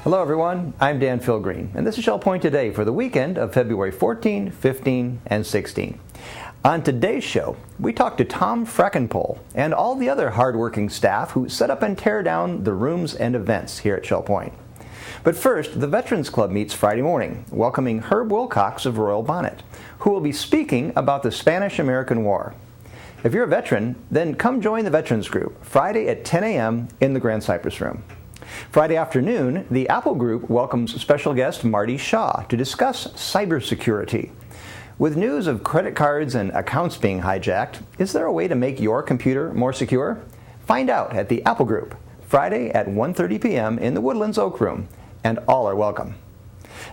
Hello everyone, I'm Dan Philgreen, and this is Shell Point Today for the weekend of February 14, 15, and 16. On today's show, we talk to Tom Frackenpohl and all the other hardworking staff who set up and tear down the rooms and events here at Shell Point. But first, the Veterans Club meets Friday morning, welcoming Herb Wilcox of Royal Bonnet, who will be speaking about the Spanish-American War. If you're a veteran, then come join the Veterans Group Friday at 10 a.m. in the Grand Cypress Room. Friday afternoon, the Apple Group welcomes special guest Marty Shaw to discuss cybersecurity. With news of credit cards and accounts being hijacked, is there a way to make your computer more secure? Find out at the Apple Group, Friday at 1:30 p.m. in the Woodlands Oak Room, and all are welcome.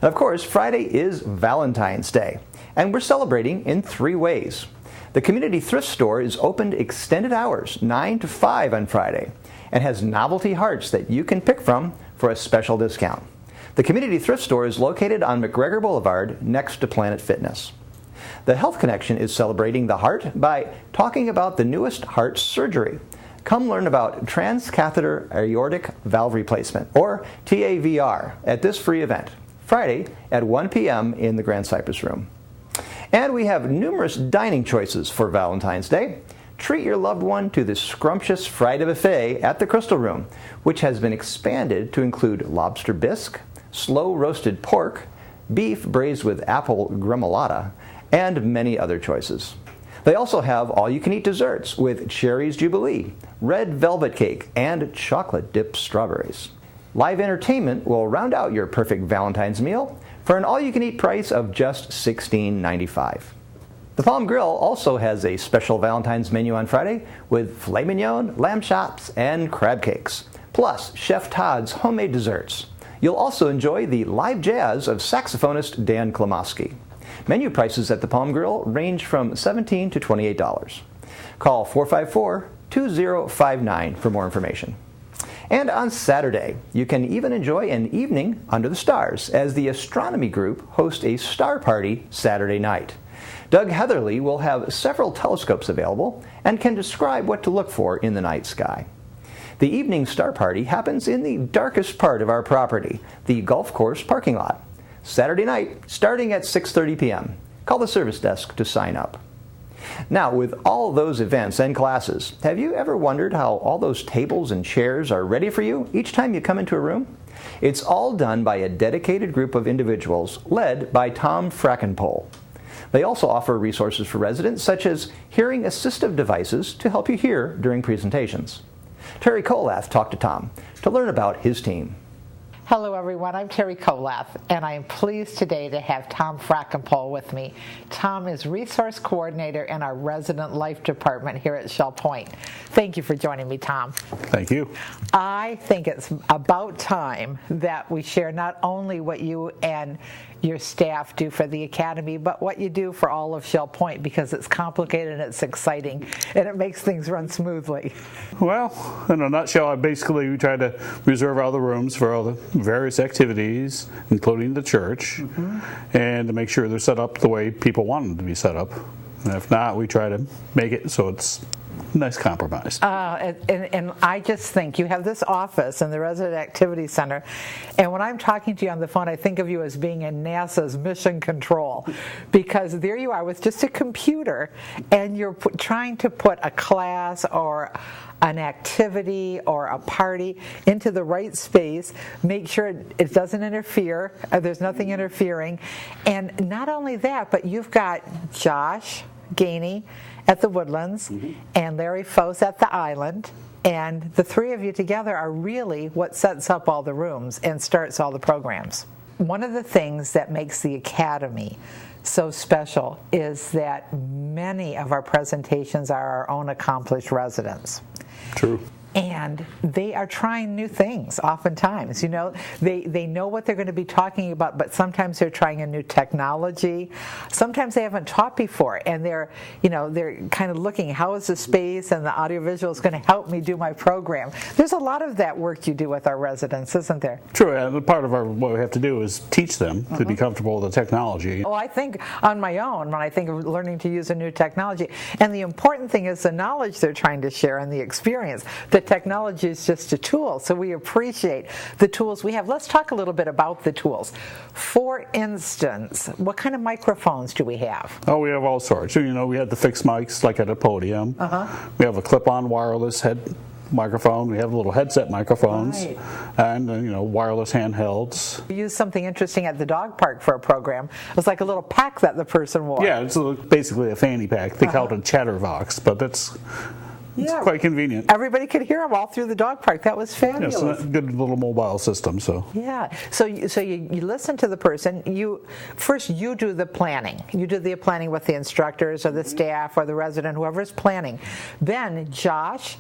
And of course, Friday is Valentine's Day, and we're celebrating in 3 ways. The Community Thrift Store is opened extended hours, 9 to 5 on Friday, and has novelty hearts that you can pick from for a special discount. The Community Thrift Store is located on McGregor Boulevard next to Planet Fitness. The Health Connection is celebrating the heart by talking about the newest heart surgery. Come learn about transcatheter aortic valve replacement, or TAVR, at this free event, Friday at 1 p.m. in the Grand Cypress Room. And we have numerous dining choices for Valentine's Day. Treat your loved one to the scrumptious Friday buffet at the Crystal Room, which has been expanded to include lobster bisque, slow-roasted pork, beef braised with apple gremolata, and many other choices. They also have all-you-can-eat desserts with Cherries Jubilee, red velvet cake, and chocolate-dipped strawberries. Live entertainment will round out your perfect Valentine's meal for an all-you-can-eat price of just $16.95. The Palm Grill also has a special Valentine's menu on Friday with filet mignon, lamb chops, and crab cakes, plus Chef Todd's homemade desserts. You'll also enjoy the live jazz of saxophonist Dan Klamoski. Menu prices at the Palm Grill range from $17 to $28. Call 454-2059 for more information. And on Saturday, you can even enjoy an evening under the stars as the Astronomy Group hosts a star party Saturday night. Doug Heatherly will have several telescopes available and can describe what to look for in the night sky. The evening star party happens in the darkest part of our property, the golf course parking lot. Saturday night, starting at 6:30 p.m. Call the service desk to sign up. Now, with all those events and classes, have you ever wondered how all those tables and chairs are ready for you each time you come into a room? It's all done by a dedicated group of individuals led by Tom Frackenpohl. They also offer resources for residents such as hearing assistive devices to help you hear during presentations. Terry Kolath talked to Tom to learn about his team. Hello everyone, I'm Terry Kolath, and I am pleased today to have Tom Frackenpohl with me. Tom is Resource Coordinator in our Resident Life Department here at Shell Point. Thank you for joining me, Tom. Thank you. I think it's about time that we share not only what you and your staff do for the Academy, but what you do for all of Shell Point, because it's complicated and it's exciting, and it makes things run smoothly. Well, in a nutshell, we try to reserve all the rooms for all the various activities, including the church, and to make sure they're set up the way people want them to be set up. And if not, we try to make it so it's nice compromise. And I just think you have this office in the Resident Activity Center, and when I'm talking to you on the phone, I think of you as being in NASA's mission control, because there you are with just a computer, and you're trying to put a class or an activity or a party into the right space, make sure it doesn't interfere, there's nothing interfering, and not only that, but you've got Josh Gainey at the Woodlands and Larry Fose at the Island, and the three of you together are really what sets up all the rooms and starts all the programs. One of the things that makes the Academy so special is that many of our presentations are our own accomplished residents. True. And they are trying new things oftentimes. You know, they know what they're going to be talking about, but sometimes they're trying a new technology. Sometimes they haven't taught before, and they're kind of looking, how is the space and the audiovisual is going to help me do my program? There's a lot of that work you do with our residents, isn't there? True, and part of what we have to do is teach them to be comfortable with the technology. Oh, I think on my own, when I think of learning to use a new technology, and the important thing is the knowledge they're trying to share and the experience. The technology is just a tool, so we appreciate the tools we have. Let's talk a little bit about the tools. For instance, what kind of microphones do we have? Oh, we have all sorts. You know, we have the fixed mics like at a podium. We have a clip-on wireless head microphone. We have little headset microphones, and you know, wireless handhelds. We used something interesting at the dog park for a program. It was like a little pack that the person wore. Yeah, it's basically a fanny pack. They call it a Chatterbox, but it's quite convenient. Everybody could hear them all through the dog park. That was fabulous. Yeah, it's a good little mobile system. So so you listen to the person. You do the planning. You do the planning with the instructors or the staff or the resident, whoever's planning. Then Josh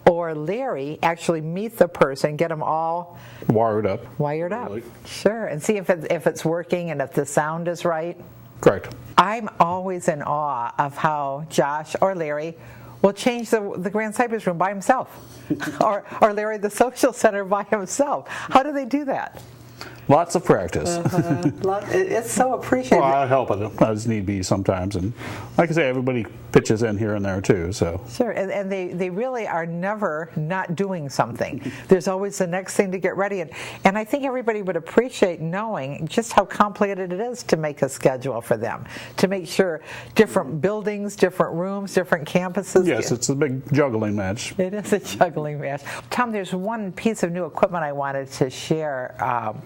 or Larry actually meet the person, get them all wired up. Really? Sure, and see if it's working and if the sound is right. Correct. I'm always in awe of how Josh or Larry will change the Grand Cypress room by himself, or Larry the social center by himself. How do they do that? Lots of practice. It's so appreciated. Well, I help it as need be sometimes, and like I say, everybody pitches in here and there too. So sure, and they really are never not doing something. There's always the next thing to get ready, and I think everybody would appreciate knowing just how complicated it is to make a schedule for them, to make sure different buildings, different rooms, different campuses. Yes, it's a big juggling match. It is a juggling match. Tom, there's one piece of new equipment I wanted to share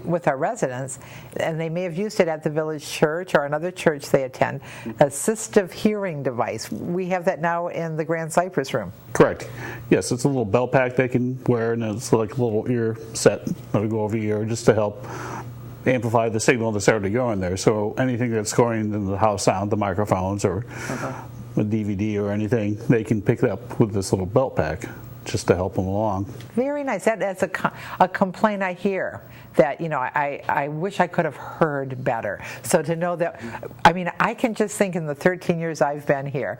with our residents, and they may have used it at the village church or another church they attend, assistive hearing device. We have that now in the Grand Cypress room. Correct. Yes, it's a little belt pack they can wear, and it's like a little ear set that'll go over your ear just to help amplify the signal that's already going there. So anything that's going in the house sound, the microphones or a DVD or anything, they can pick it up with this little belt pack just to help them along. Very nice. That's a complaint I hear, that I wish I could have heard better. So to know that, I can just think in the 13 years I've been here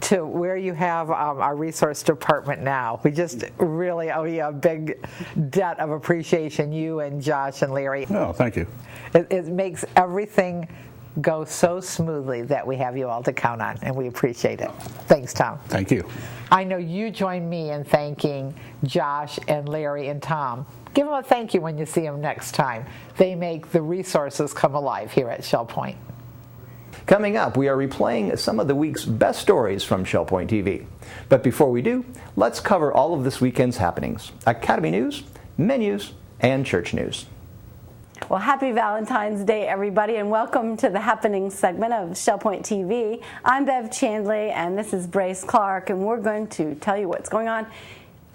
to where you have our resource department now, we just really owe you a big debt of appreciation, you and Josh and Larry. Oh, thank you. It makes everything go so smoothly that we have you all to count on, and we appreciate it. Thanks, Tom. Thank you. I know you join me in thanking Josh and Larry and Tom. Give them a thank you when you see them next time. They make the resources come alive here at Shell Point. Coming up, we are replaying some of the week's best stories from Shell Point TV. But before we do, let's cover all of this weekend's happenings: Academy news, menus, and church news. Well, happy Valentine's Day, everybody, and welcome to the Happenings segment of Shell Point TV. I'm Bev Chandley, and this is Brace Clark, and we're going to tell you what's going on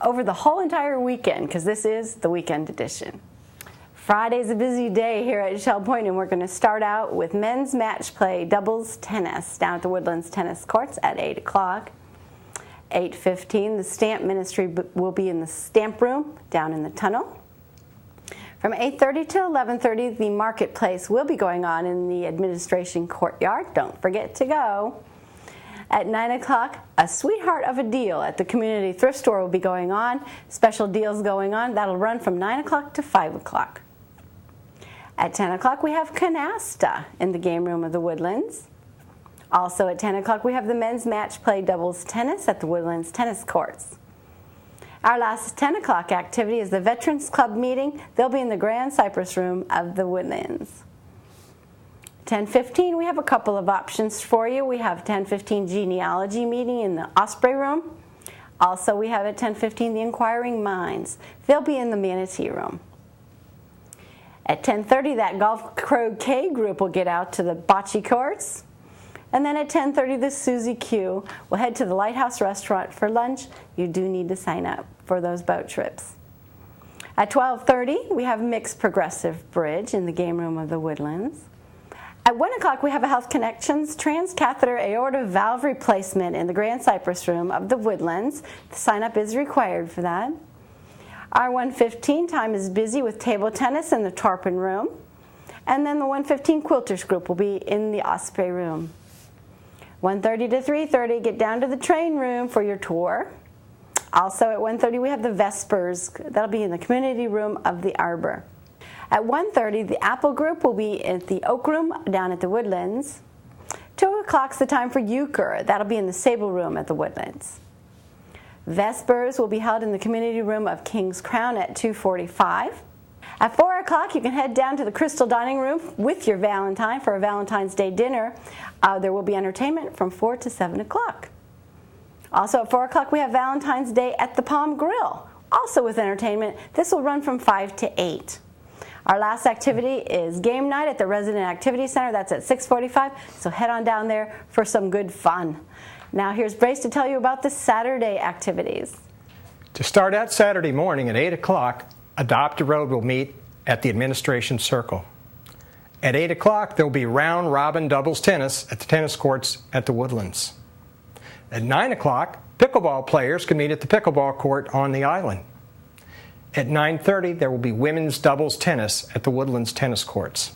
over the whole entire weekend, because this is the weekend edition. Friday's a busy day here at Shell Point, and we're going to start out with men's match play doubles tennis down at the Woodlands Tennis Courts at 8 o'clock. 8:15, the stamp ministry will be in the stamp room down in the tunnel. From 8:30 to 11:30, the marketplace will be going on in the administration courtyard. Don't forget to go. At 9 o'clock, a sweetheart of a deal at the community thrift store will be going on. Special deals going on. That'll run from 9 o'clock to 5 o'clock. At 10 o'clock, we have canasta in the game room of the Woodlands. Also at 10 o'clock, we have the men's match play doubles tennis at the Woodlands Tennis Courts. Our last 10 o'clock activity is the Veterans Club meeting. They'll be in the Grand Cypress room of the Woodlands. 10:15, we have a couple of options for you. We have 10:15 genealogy meeting in the Osprey room. Also, we have at 10:15 the Inquiring Minds. They'll be in the Manatee room. At 10:30, that golf croquet group will get out to the bocce courts. And then at 10:30, the Susie Q will head to the Lighthouse Restaurant for lunch. You do need to sign up for those boat trips. At 12:30, we have mixed progressive bridge in the game room of the Woodlands. At 1 o'clock, we have a Health Connections transcatheter aorta valve replacement in the Grand Cypress room of the Woodlands. The sign-up is required for that. Our 1:15 time is busy with table tennis in the Tarpon room. And then the 1:15 quilters group will be in the Osprey room. 1:30 to 3:30, get down to the train room for your tour. Also at 1:30, we have the Vespers. That'll be in the community room of the Arbor. At 1:30, the Apple group will be at the Oak room down at the Woodlands. 2 o'clock's the time for euchre. That'll be in the Sable room at the Woodlands. Vespers will be held in the community room of King's Crown at 2:45. At 4 o'clock, you can head down to the Crystal Dining Room with your Valentine for a Valentine's Day dinner. There will be entertainment from 4 to 7 o'clock. Also at 4 o'clock, we have Valentine's Day at the Palm Grill, also with entertainment. This will run from 5 to 8. Our last activity is game night at the Resident Activity Center. That's at 6:45, so head on down there for some good fun. Now here's Brace to tell you about the Saturday activities. To start out Saturday morning at 8 o'clock, Adopt a Road will meet at the Administration Circle. At 8 o'clock, there will be round-robin doubles tennis at the tennis courts at the Woodlands. At 9 o'clock, pickleball players can meet at the pickleball court on the island. At 9:30, there will be women's doubles tennis at the Woodlands tennis courts.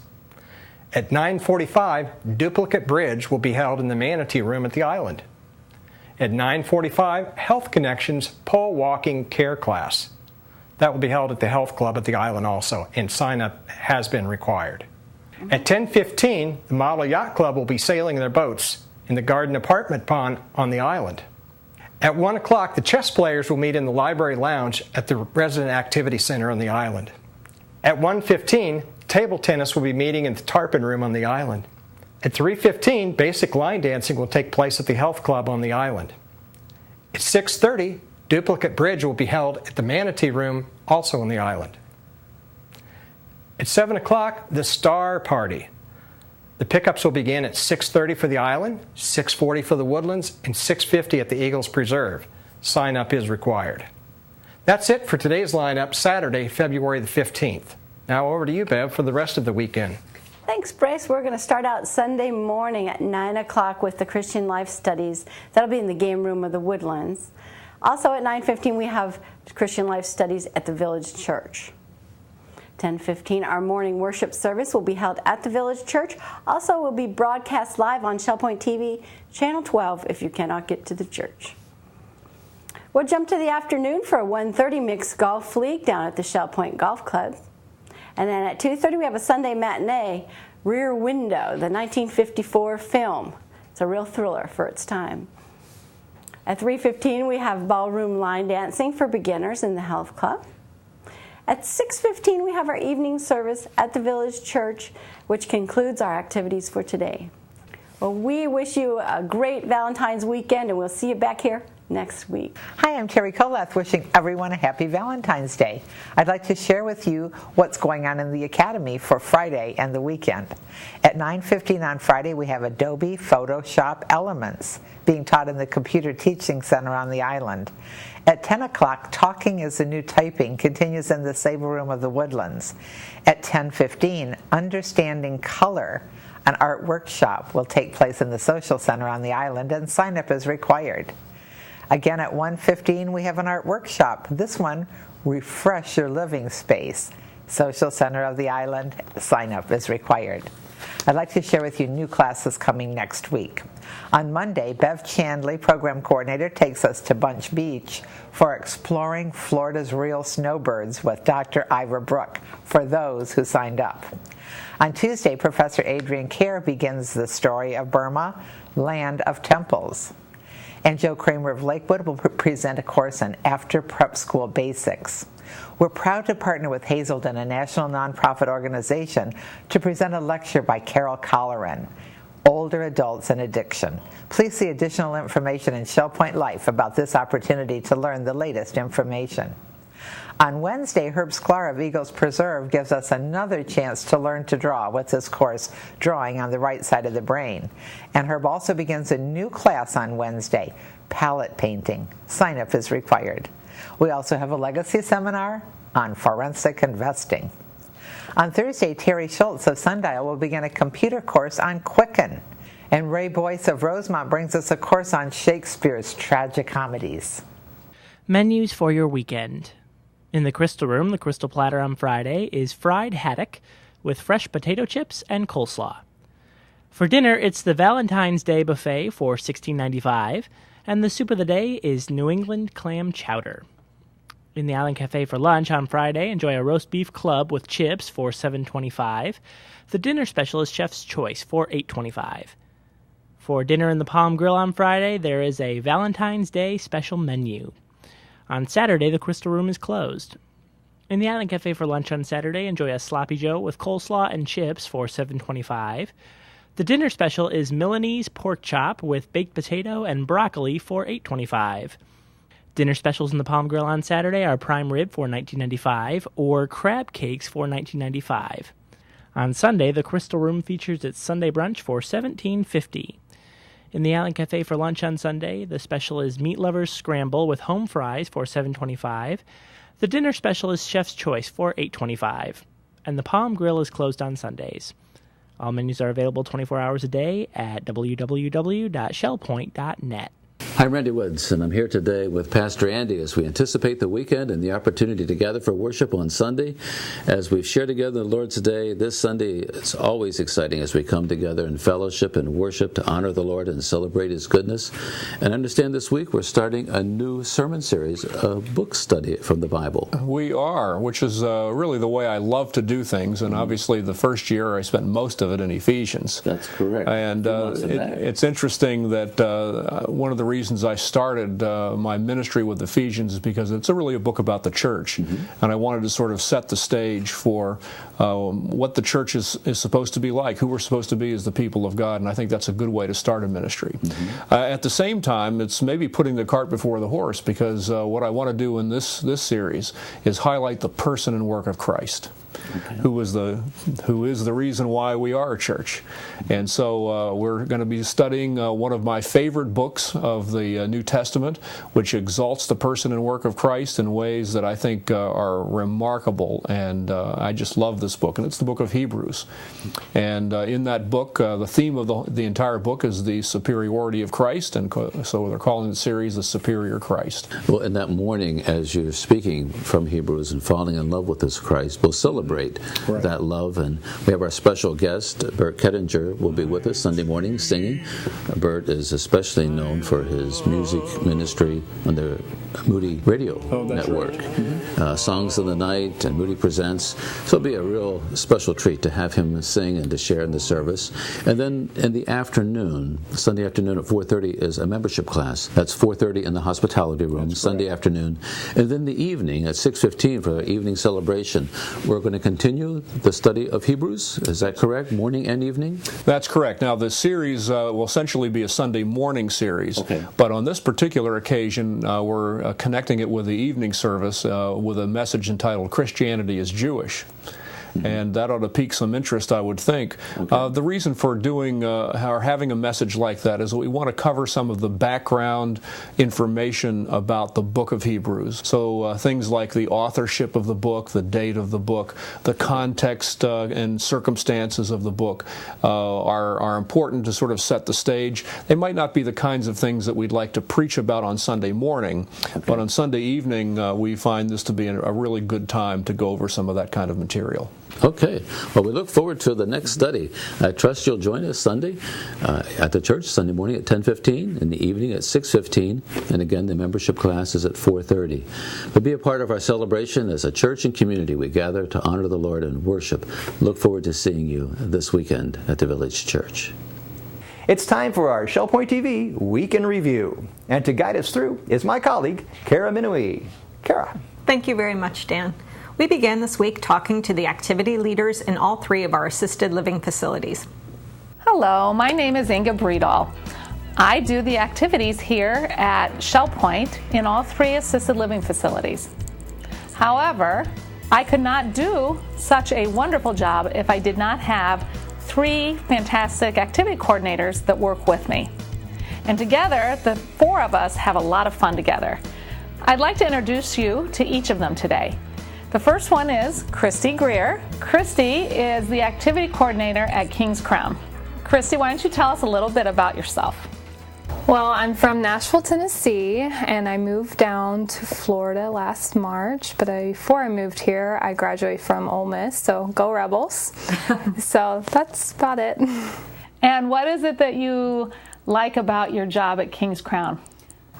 At 9:45, duplicate bridge will be held in the Manatee Room at the island. At 9:45, Health Connections pole walking care class. That will be held at the Health Club at the island also, and sign-up has been required. At 10:15, the Model Yacht Club will be sailing their boats in the Garden Apartment Pond on the island. At 1 o'clock, the chess players will meet in the Library Lounge at the Resident Activity Center on the island. At 1:15, table tennis will be meeting in the Tarpon Room on the island. At 3:15, basic line dancing will take place at the Health Club on the island. At 6:30, duplicate bridge will be held at the Manatee Room, also on the island. At 7 o'clock, the Star Party. The pickups will begin at 6:30 for the island, 6:40 for the Woodlands, and 6:50 at the Eagles Preserve. Sign up is required. That's it for today's lineup, Saturday, February the 15th. Now over to you, Bev, for the rest of the weekend. Thanks, Brace. We're going to start out Sunday morning at 9 o'clock with the Christian Life Studies. That'll be in the game room of the Woodlands. Also at 9:15, we have Christian Life Studies at the Village Church. 10:15, our morning worship service will be held at the Village Church. Also, will be broadcast live on ShellPoint TV, Channel 12, if you cannot get to the church. We'll jump to the afternoon for a 1:30 mixed golf league down at the ShellPoint Golf Club. And then at 2:30, we have a Sunday matinee, Rear Window, the 1954 film. It's a real thriller for its time. At 3:15, we have ballroom line dancing for beginners in the Health Club. At 6:15, we have our evening service at the Village Church, which concludes our activities for today. Well, we wish you a great Valentine's weekend, and we'll see you back here next week. Hi, I'm Terry Kolath, wishing everyone a happy Valentine's Day. I'd like to share with you what's going on in the Academy for Friday and the weekend. At 9:15 on Friday, we have Adobe Photoshop Elements being taught in the Computer Teaching Center on the island. At 10 o'clock, Talking is the New Typing continues in the Sable Room of the Woodlands. At 10:15, Understanding Color, an art workshop, will take place in the Social Center on the island, and sign-up is required. Again, at 1:15, we have an art workshop. This one, Refresh Your Living Space. Social Center of the island, sign-up is required. I'd like to share with you new classes coming next week. On Monday, Bev Chandley, program coordinator, takes us to Bunch Beach for Exploring Florida's Real Snowbirds with Dr. Ira Brook, for those who signed up. On Tuesday, Professor Adrian Kerr begins the story of Burma, Land of Temples. And Joe Kramer of Lakewood will present a course on After Prep School Basics. We're proud to partner with Hazelden, a national nonprofit organization, to present a lecture by Carol Colleran, Older Adults and Addiction. Please see additional information in ShellPoint Life about this opportunity to learn the latest information. On Wednesday, Herb Sklar of Eagles Preserve gives us another chance to learn to draw with this course, Drawing on the Right Side of the Brain. And Herb also begins a new class on Wednesday, Palette Painting. Sign-up is required. We also have a legacy seminar on forensic investing. On Thursday, Terry Schultz of Sundial will begin a computer course on Quicken. And Ray Boyce of Rosemont brings us a course on Shakespeare's tragicomedies. Menus for your weekend. In the Crystal Room, the Crystal Platter on Friday is fried haddock with fresh potato chips and coleslaw. For dinner, it's the Valentine's Day buffet for $16.95, and the soup of the day is New England clam chowder. In the Island Cafe for lunch on Friday, enjoy a roast beef club with chips for $7.25. The dinner special is Chef's Choice for $8.25. For dinner in the Palm Grill on Friday, there is a Valentine's Day special menu. On Saturday, the Crystal Room is closed. In the Island Cafe for lunch on Saturday, enjoy a Sloppy Joe with coleslaw and chips for $7.25. The dinner special is Milanese pork chop with baked potato and broccoli for $8.25. Dinner specials in the Palm Grill on Saturday are prime rib for $19.95 or crab cakes for $19.95. On Sunday, the Crystal Room features its Sunday brunch for $17.50. In the Island Cafe for lunch on Sunday, the special is Meat Lovers Scramble with home fries for $7.25. The dinner special is Chef's Choice for $8.25. And the Palm Grill is closed on Sundays. All menus are available 24 hours a day at www.shellpoint.net. I'm Randy Woods, and I'm here today with Pastor Andy as we anticipate the weekend and the opportunity to gather for worship on Sunday. As we've shared together the Lord's Day, this Sunday, it's always exciting as we come together in fellowship and worship to honor the Lord and celebrate His goodness. And understand this week we're starting a new sermon series, a book study from the Bible. We are, which is really the way I love to do things. And obviously the first year I spent most of it in Ephesians. That's correct. And it's interesting that one of the reasons I started my ministry with Ephesians is because it's really a book about the church. And I wanted to sort of set the stage for what the church is supposed to be like, who we're supposed to be as the people of God, and I think that's a good way to start a ministry. At the same time, it's maybe putting the cart before the horse, because what I want to do in this series is highlight the person and work of Christ. Who is the reason why we are a church. And so we're going to be studying one of my favorite books of the New Testament, which exalts the person and work of Christ in ways that I think are remarkable, and I just love this book, and it's the book of Hebrews. And in that book, the theme of the entire book is the superiority of Christ, and so they're calling the series The Superior Christ. Well, in that morning, as you're speaking from Hebrews and falling in love with this Christ, we'll celebrate that love. And we have our special guest, Bert Kettinger, will be with us Sunday morning singing. Bert is especially known for his music ministry on the Moody Radio Network. Right. Songs of the Night and Moody Presents. So it'll be a real special treat to have him sing and to share in the service. And then in the afternoon, Sunday afternoon at 4:30 is a membership class. That's 4:30 in the hospitality room, Sunday afternoon. And then the evening at 6:15 for our evening celebration, we're going to continue the study of Hebrews. Is that correct? Morning and evening? That's correct. Now, the series will essentially be a Sunday morning series. Okay. But on this particular occasion, we're connecting it with the evening service with a message entitled Christianity is Jewish. And that ought to pique some interest, I would think. The reason for doing or having a message like that is that we want to cover some of the background information about the book of Hebrews. So things like the authorship of the book, the date of the book, the context and circumstances of the book are important to sort of set the stage. They might not be the kinds of things that we'd like to preach about on Sunday morning, but on Sunday evening we find this to be a really good time to go over some of that kind of material. Okay. Well, we look forward to the next study. I trust you'll join us Sunday at the church, Sunday morning at 10:15, in the evening at 6:15, and again, the membership class is at 4:30. But be a part of our celebration as a church and community. We gather to honor the Lord and worship. Look forward to seeing you this weekend at the Village Church. It's time for our ShellPoint TV Week in Review. And to guide us through is my colleague, Kara Minui. Kara. Thank you very much, Dan. We began this week talking to the activity leaders in all three of our assisted living facilities. Hello, my name is Inga Breedall. I do the activities here at ShellPoint in all three assisted living facilities. However, I could not do such a wonderful job if I did not have three fantastic activity coordinators that work with me. And together, the four of us have a lot of fun together. I'd like to introduce you to each of them today. The first one is Christy Greer. Christy is the activity coordinator at King's Crown. Christy, why don't you tell us a little bit about yourself? Well, I'm from Nashville, Tennessee, and I moved down to Florida last March. But before I moved here, I graduated from Ole Miss, so go Rebels. So that's about it. And what is it that you like about your job at King's Crown?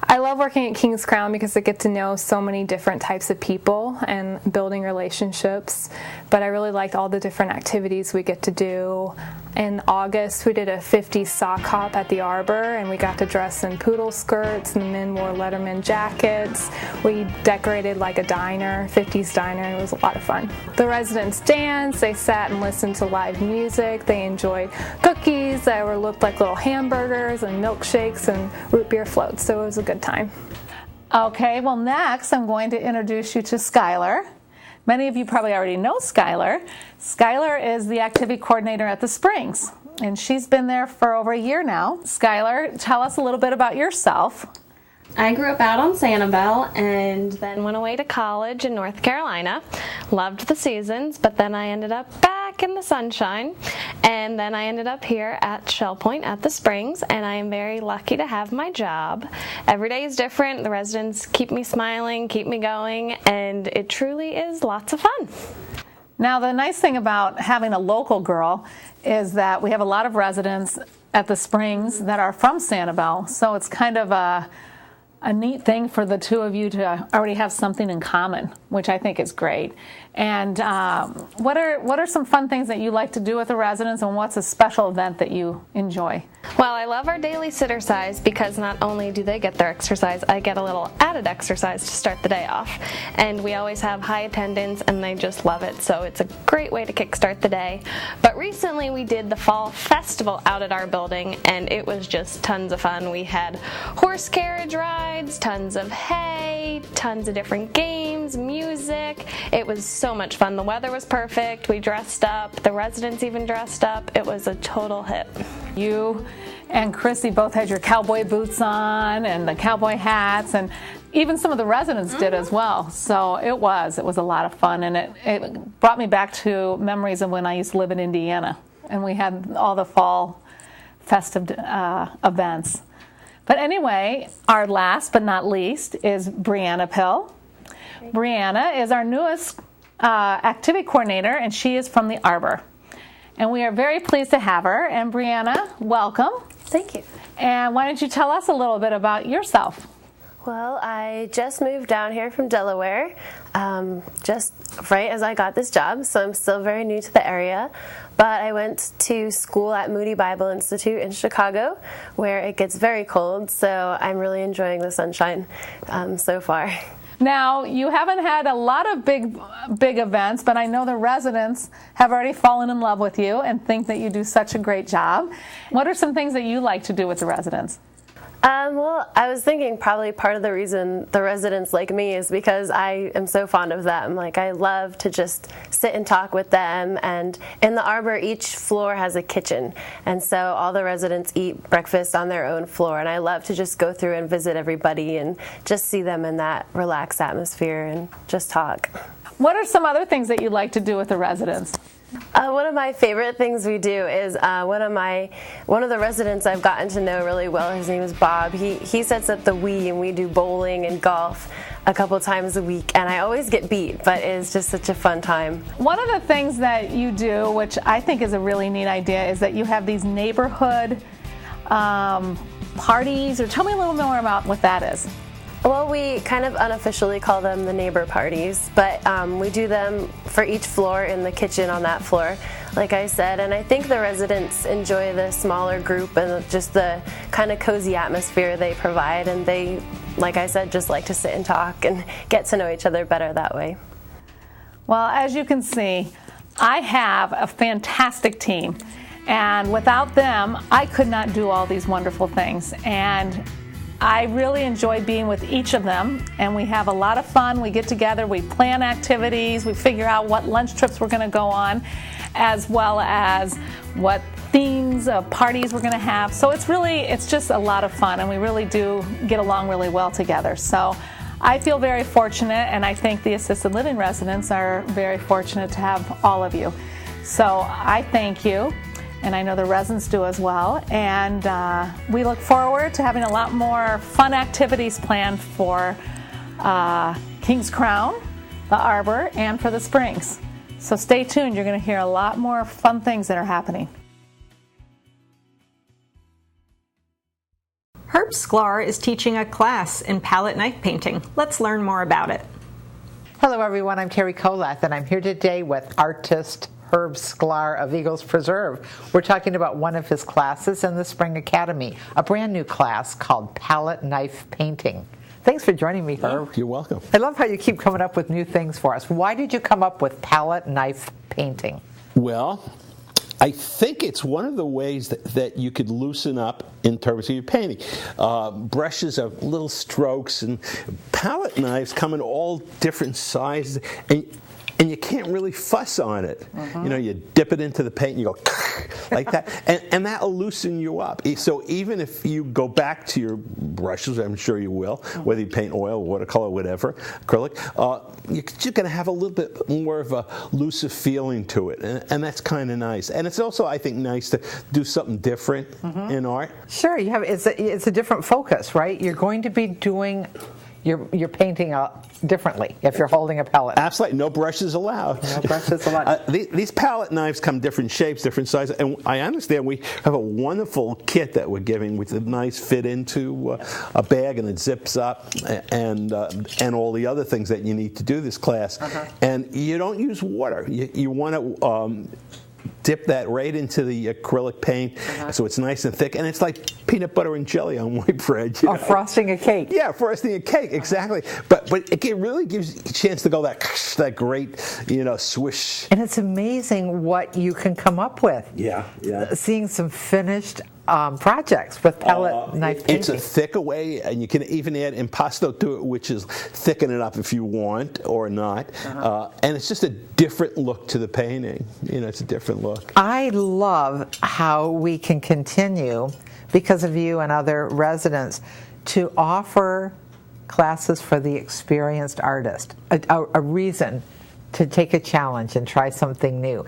I love working at King's Crown because I get to know so many different types of people and building relationships. But I really like all the different activities we get to do. In August, we did a 50s sock hop at the Arbor, and we got to dress in poodle skirts, and the men wore Letterman jackets. We decorated like a diner, 50s diner, and it was a lot of fun. The residents danced, they sat and listened to live music, they enjoyed cookies that looked like little hamburgers and milkshakes and root beer floats, so it was a good time. Okay, well next I'm going to introduce you to Skylar. Many of you probably already know Skylar. Skylar is the activity coordinator at the Springs, and she's been there for over a year now. Skylar, tell us a little bit about yourself. I grew up out on Sanibel and then went away to college in North Carolina. Loved the seasons, but then I ended up back in the sunshine, and then I ended up here at Shell Point at the Springs, and I am very lucky to have my job. Every day is different. The residents keep me smiling, keep me going, and it truly is lots of fun. Now, the nice thing about having a local girl is that we have a lot of residents at the Springs that are from Sanibel, so it's kind of a neat thing for the two of you to already have something in common, which I think is great. And what are some fun things that you like to do with the residents, and what's a special event that you enjoy? Well, I love our daily sitter-size because not only do they get their exercise, I get a little added exercise to start the day off. And we always have high attendance, and they just love it, so it's a great way to kickstart the day. But recently we did the Fall Festival out at our building, and it was just tons of fun. We had horse carriage rides, tons of hay, tons of different games, music. It was so much fun. The weather was perfect. We dressed up. The residents even dressed up. It was a total hit. You and Chrissy both had your cowboy boots on and the cowboy hats, and even some of the residents did as well. So it was a lot of fun, and it brought me back to memories of when I used to live in Indiana, and we had all the fall festive events. But anyway, our last but not least is Brianna Pill. Brianna is our newest activity coordinator, and she is from the Arbor. And we are very pleased to have her. And Brianna, welcome. Thank you. And why don't you tell us a little bit about yourself? Well, I just moved down here from Delaware, just right as I got this job, so I'm still very new to the area. But I went to school at Moody Bible Institute in Chicago, where it gets very cold, so I'm really enjoying the sunshine so far. Now, you haven't had a lot of big events, but I know the residents have already fallen in love with you and think that you do such a great job. What are some things that you like to do with the residents? Well, I was thinking probably part of the reason the residents like me is because I am so fond of them. Like, I love to just sit and talk with them, and in the Arbor, each floor has a kitchen, and so all the residents eat breakfast on their own floor, and I love to just go through and visit everybody and just see them in that relaxed atmosphere and just talk. What are some other things that you like to do with the residents? One of my favorite things we do is one of the residents I've gotten to know really well. His name is Bob. He sets up the Wii, and we do bowling and golf a couple times a week, and I always get beat, but it's just such a fun time. One of the things that you do, which I think is a really neat idea, is that you have these neighborhood parties. Or tell me a little more about what that is. Well, we kind of unofficially call them the neighbor parties, but we do them for each floor in the kitchen on that floor, like I said, and I think the residents enjoy the smaller group and just the kind of cozy atmosphere they provide, and they, like I said, just like to sit and talk and get to know each other better that way. Well, as you can see, I have a fantastic team, and without them, I could not do all these wonderful things. And I really enjoy being with each of them, and we have a lot of fun. We get together, we plan activities, we figure out what lunch trips we're going to go on, as well as what themes of parties we're going to have. So it's just a lot of fun, and we really do get along really well together. So I feel very fortunate, and I think the assisted living residents are very fortunate to have all of you. So I thank you. And I know the residents do as well. And we look forward to having a lot more fun activities planned for Kings Crown, the Arbor, and for the Springs. So stay tuned. You're going to hear a lot more fun things that are happening. Herb Sklar is teaching a class in palette knife painting. Let's learn more about it. Hello everyone, I'm Terry Kolath, and I'm here today with artist Herb Sklar of Eagles Preserve. We're talking about one of his classes in the Spring Academy, a brand new class called Palette Knife Painting. Thanks for joining me, Herb. Oh, you're welcome. I love how you keep coming up with new things for us. Why did you come up with palette knife painting? Well, I think it's one of the ways that you could loosen up in terms of your painting. Brushes are little strokes, and palette knives come in all different sizes, and you can't really fuss on it. You know, you dip it into the paint and you go like that, and that'll loosen you up. So even if you go back to your brushes, I'm sure you will, whether you paint oil, watercolor, whatever, acrylic, you're going to have a little bit more of a looser feeling to it, and that's kind of nice. And it's also, I think, nice to do something different in art. Sure, you have. It's a different focus, right? You're going to be doing your painting differently if you're holding a palette. Absolutely, no brushes allowed. No brushes allowed. These palette knives come different shapes, different sizes, and I understand we have a wonderful kit that we're giving with a nice fit into a bag, and it zips up, and all the other things that you need to do this class. And you don't use water. You want to dip that right into the acrylic paint, so it's nice and thick, and it's like peanut butter and jelly on white bread. You know? Frosting a cake. Yeah, frosting a cake, exactly. But it really gives you a chance to go that great, swish. And it's amazing what you can come up with. Yeah. Seeing some finished projects with palette knife painting. It's a thicker way, and you can even add impasto to it, which is thicken it up if you want or not. And it's just a different look to the painting. It's a different look. I love how we can continue, because of you and other residents, to offer classes for the experienced artist, a reason to take a challenge and try something new.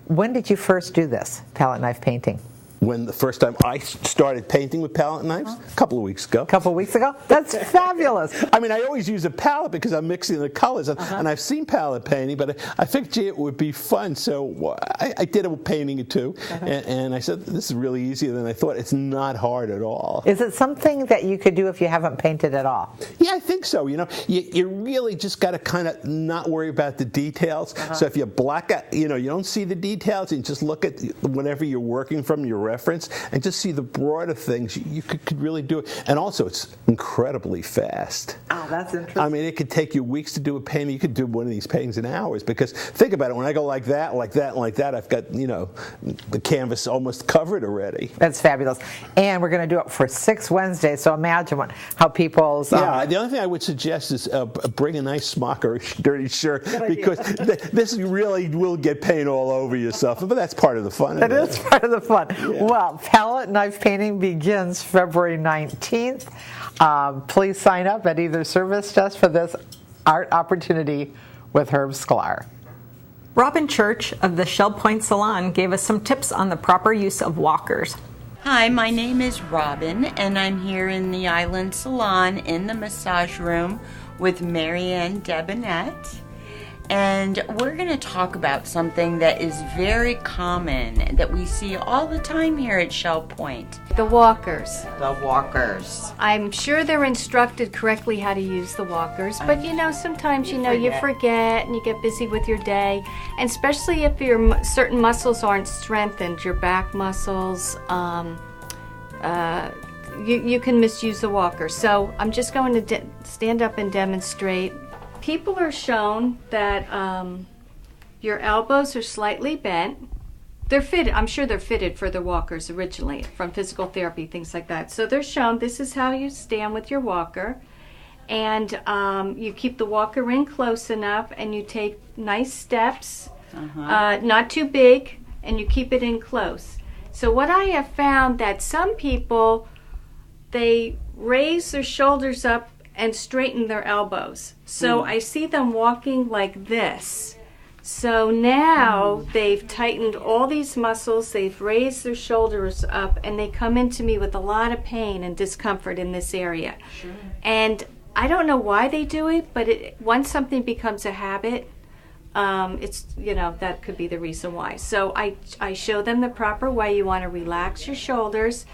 When did you first do this, palette knife painting? When the first time I started painting with palette knives? A couple of weeks ago. A couple of weeks ago? That's fabulous. I mean, I always use a palette because I'm mixing the colors, and I've seen palette painting, but I figured it would be fun, so I did a painting or two, and I said, this is really easier than I thought. It's not hard at all. Is it something that you could do if you haven't painted at all? Yeah, I think so. You really just got to kind of not worry about the details. So if you black out, you don't see the details, and just look at whenever you're working from your reference and just see the broader things, you could really do it. And also, it's incredibly fast. Oh, that's interesting. I mean, it could take you weeks to do a painting. You could do one of these paintings in hours, because think about it, when I go like that, like that, and like that, I've got, the canvas almost covered already. That's fabulous. And we're going to do it for 6 Wednesdays, so imagine how people's... Yeah, the only thing I would suggest is bring a nice smock or a dirty shirt, because this really will get paint all over yourself, but that's part of the fun. It is part of the fun. Yeah. Well, palette knife painting begins February 19th. Please sign up at either service desk for this art opportunity with Herb Sklar. Robin Church of the Shell Point Salon gave us some tips on the proper use of walkers. Hi, my name is Robin, and I'm here in the Island Salon in the massage room with Marianne Debonette. And we're going to talk about something that is very common, that we see all the time here at Shell Point. The walkers. The walkers. I'm sure they're instructed correctly how to use the walkers, but sometimes you forget and you get busy with your day, and especially if your certain muscles aren't strengthened, your back muscles, you can misuse the walker. So I'm just going to stand up and demonstrate. People are shown that your elbows are slightly bent. They're fitted. I'm sure they're fitted for the walkers originally from physical therapy, things like that. So they're shown this is how you stand with your walker. And you keep the walker in close enough, and you take nice steps, not too big, and you keep it in close. So what I have found that some people, they raise their shoulders up and straighten their elbows. So I see them walking like this. So now they've tightened all these muscles, they've raised their shoulders up, and they come into me with a lot of pain and discomfort in this area. Sure. And I don't know why they do it, but once something becomes a habit, it's, that could be the reason why. So I show them the proper way. You want to relax your shoulders,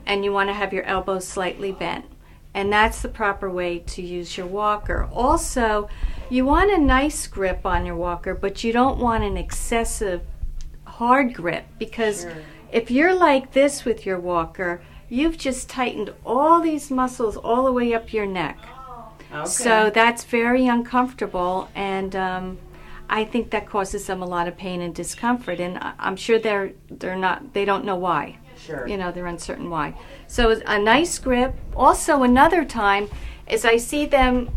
and you want to have your elbows slightly bent. And that's the proper way to use your walker. Also, you want a nice grip on your walker, but you don't want an excessive hard grip, because if you're like this with your walker, you've just tightened all these muscles all the way up your neck. Okay. So that's very uncomfortable, and I think that causes them a lot of pain and discomfort, and I'm sure they don't know why. Sure. You know, they're uncertain why. So a nice grip. Also, another time is I see them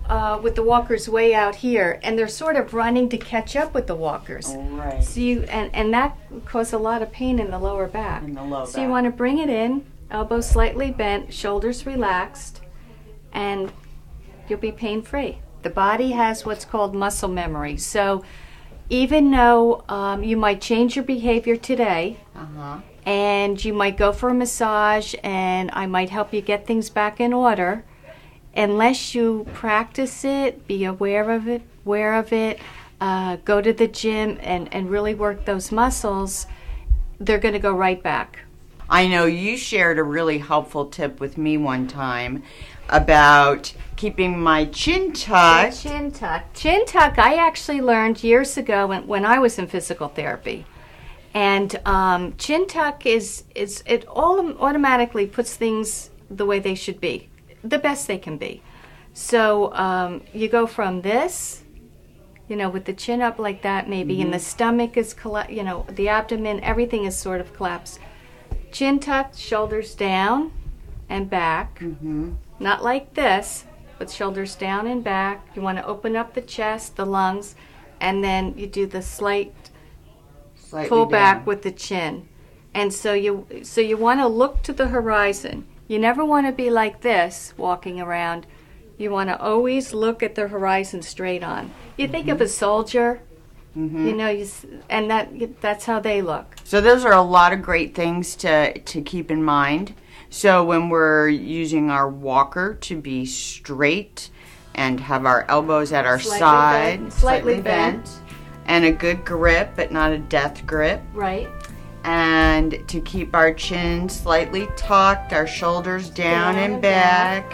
with the walkers way out here, and they're sort of running to catch up with the walkers. All right. So and that causes a lot of pain in the lower back. In the low so back. you want to bring it in, elbows slightly bent, shoulders relaxed, and you'll be pain-free. The body has what's called muscle memory. So even though you might change your behavior today, and you might go for a massage, and I might help you get things back in order, unless you practice it, be aware of it, go to the gym and really work those muscles, they're going to go right back. I know you shared a really helpful tip with me one time about keeping my chin tucked. Chin tuck I actually learned years ago when I was in physical therapy. And chin tuck it all automatically puts things the way they should be, the best they can be. So you go from this, with the chin up like that maybe, and the stomach is, the abdomen, everything is sort of collapsed. Chin tucked, shoulders down and back. Not like this, but shoulders down and back. You want to open up the chest, the lungs, and then you do the slightly pull back down with the chin. And so you want to look to the horizon. You never want to be like this walking around. You want to always look at the horizon straight on. You think of a soldier, and that's how they look. So those are a lot of great things to keep in mind. So when we're using our walker to be straight and have our elbows at our side, slightly bent, and a good grip, but not a death grip. Right. And to keep our chin slightly tucked, our shoulders down and back,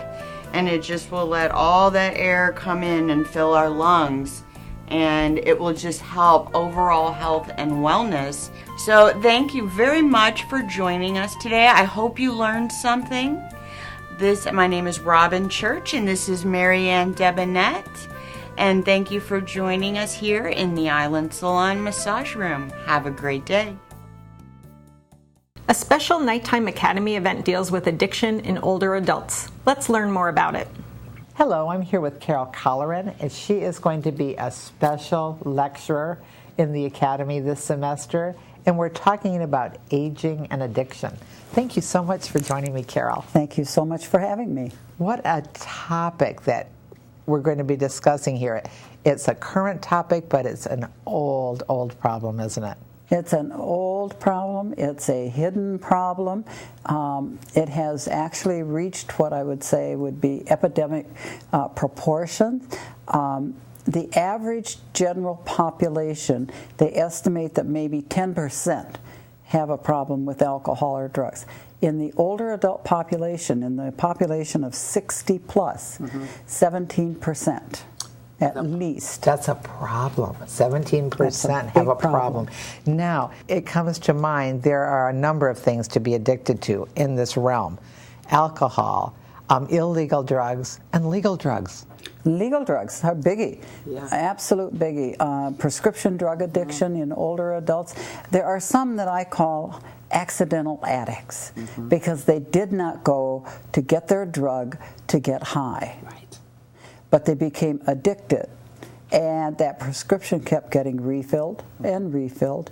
and it just will let all that air come in and fill our lungs. And it will just help overall health and wellness. So thank you very much for joining us today. I hope you learned something. My name is Robin Church, and this is Marianne Debonette. And thank you for joining us here in the Island Salon Massage Room. Have a great day. A special Nighttime Academy event deals with addiction in older adults. Let's learn more about it. Hello, I'm here with Carol Colleran, and she is going to be a special lecturer in the Academy this semester, and we're talking about aging and addiction. Thank you so much for joining me, Carol. Thank you so much for having me. What a topic that we're going to be discussing here. It's a current topic, but it's an old problem, isn't it? It's an old problem. It's a hidden problem. It has actually reached what I would say would be epidemic proportions. The average general population, they estimate that maybe 10% have a problem with alcohol or drugs. In the older adult population, in the population of 60 plus, 17%. At least. That's a problem. 17% have a problem. Now, it comes to mind there are a number of things to be addicted to in this realm. Alcohol, illegal drugs, and legal drugs. Legal drugs are biggie, absolute biggie. Prescription drug addiction in older adults. There are some that I call accidental addicts because they did not go to get their drug to get high. But they became addicted, and that prescription kept getting refilled and refilled,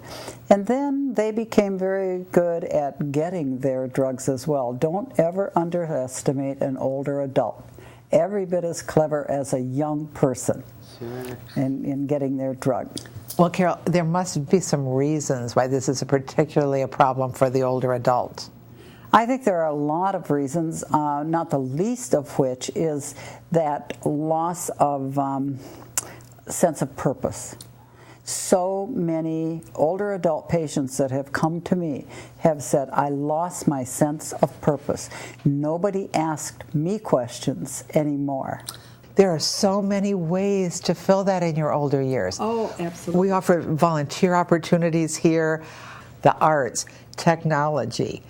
and then they became very good at getting their drugs as well. Don't ever underestimate an older adult. Every bit as clever as a young person in getting their drug. Well, Carol, there must be some reasons why this is particularly a problem for the older adults. I think there are a lot of reasons, not the least of which is that loss of sense of purpose. So many older adult patients that have come to me have said, I lost my sense of purpose. Nobody asked me questions anymore. There are so many ways to fill that in your older years. Oh, absolutely. We offer volunteer opportunities here. the arts, technology.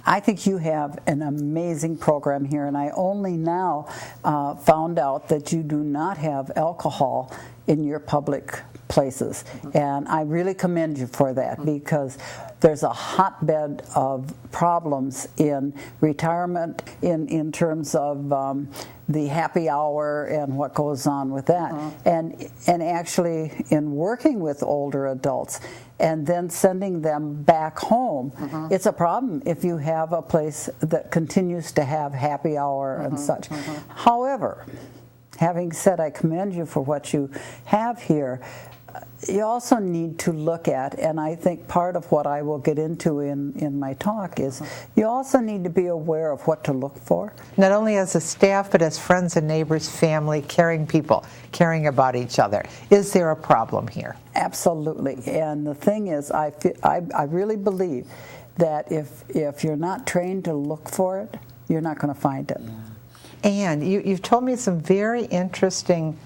I think you have an amazing program here, and I only now found out that you do not have alcohol in your public places. And I really commend you for that, because there's a hotbed of problems in retirement in terms of the happy hour and what goes on with that. And actually in working with older adults and then sending them back home, it's a problem if you have a place that continues to have happy hour and such. However, having said I commend you for what you have here, you also need to look at, and I think part of what I will get into in my talk is, you also need to be aware of what to look for. Not only as a staff, but as friends and neighbors, family, caring people, caring about each other. Is there a problem here? Absolutely. And the thing is, I really believe that if you're not trained to look for it, you're not going to find it. And you've told me some very interesting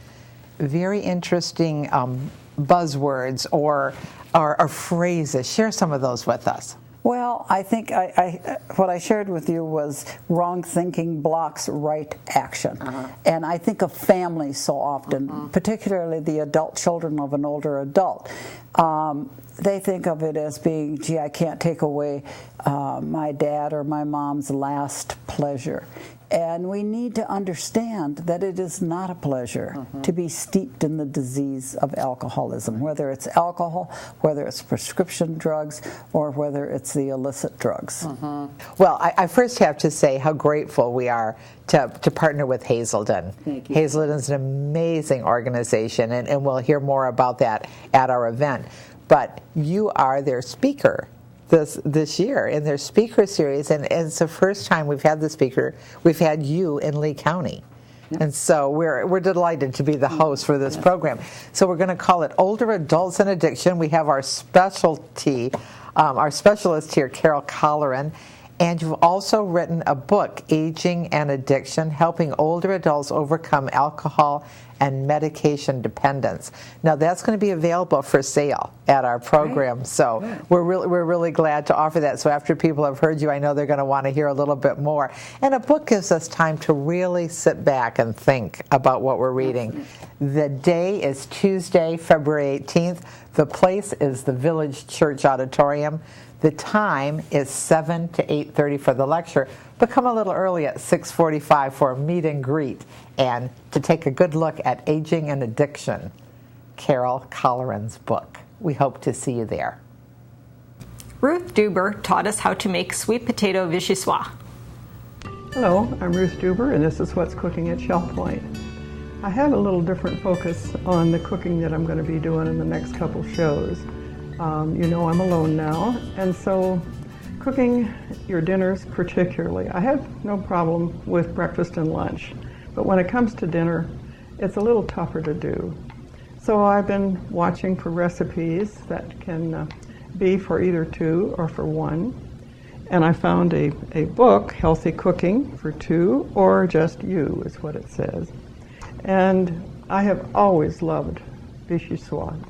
buzzwords or phrases. Share some of those with us. Well, I think what I shared with you was wrong thinking blocks right action. And I think of families so often, particularly the adult children of an older adult. They think of it as being, gee, I can't take away my dad or my mom's last pleasure. And we need to understand that it is not a pleasure to be steeped in the disease of alcoholism, whether it's alcohol, whether it's prescription drugs, or whether it's the illicit drugs. Well, I first have to say how grateful we are to partner with Hazelden. Thank you. Hazelden is an amazing organization, and we'll hear more about that at our event. But you are their speaker this year in their speaker series, and it's the first time we've had you in Lee County. And so we're delighted to be the host for this program. So we're going to call it Older Adults and Addiction. We have our specialist here, Carol Colleran, and you've also written a book, Aging and Addiction, Helping Older Adults Overcome Alcohol and Medication Dependence. Now that's going to be available for sale at our program, so we're really glad to offer that. So after people have heard you, I know they're going to want to hear a little bit more. And a book gives us time to really sit back and think about what we're reading. The day is Tuesday, February 18th. The place is the Village Church Auditorium. The time is 7 to 8:30 for the lecture, but come a little early at 6:45 for a meet and greet and to take a good look at Aging and Addiction, Carol Colleran's book. We hope to see you there. Ruth Duber taught us how to make sweet potato vichyssoise. Hello, I'm Ruth Duber, and this is What's Cooking at Shell Point. I have a little different focus on the cooking that I'm going to be doing in the next couple shows. You know I'm alone now, and so cooking your dinners particularly, I have no problem with breakfast and lunch, but when it comes to dinner, it's a little tougher to do. So I've been watching for recipes that can be for either two or for one, and I found a book, Healthy Cooking for Two or Just You is what it says. And I have always loved vichyssoise.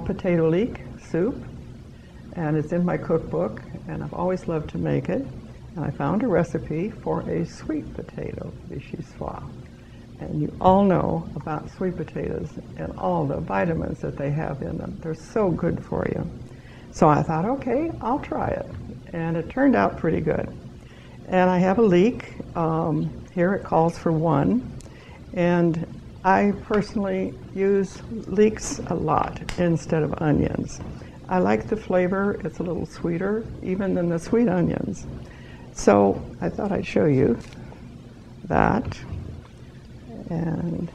Potato leek soup, and it's in my cookbook, and I've always loved to make it. And I found a recipe for a sweet potato vichyssoise. And you all know about sweet potatoes and all the vitamins that they have in them. They're so good for you. So I thought, okay, I'll try it. And it turned out pretty good. And I have a leek. Here it calls for one. And I personally use leeks a lot instead of onions. I like the flavor. It's a little sweeter even than the sweet onions. So I thought I'd show you that. And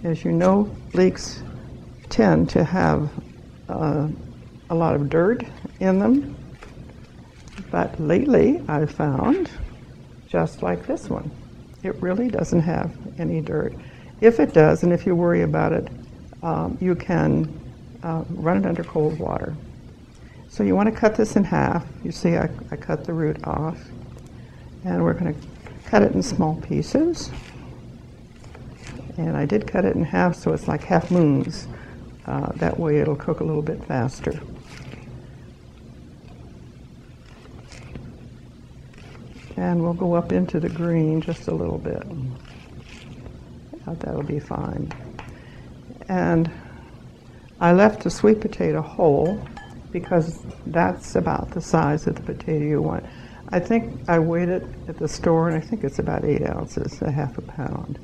as you know, leeks tend to have a lot of dirt in them. But lately I've found, just like this one, it really doesn't have any dirt. If it does, and if you worry about it, you can run it under cold water. So you want to cut this in half. You see I cut the root off. And we're going to cut it in small pieces. And I did cut it in half so it's like half moons. That way it'll cook a little bit faster. And we'll go up into the green just a little bit. That'll be fine. And I left the sweet potato whole because that's about the size of the potato you want. I think I weighed it at the store, and I think it's about 8 ounces, a half a pound.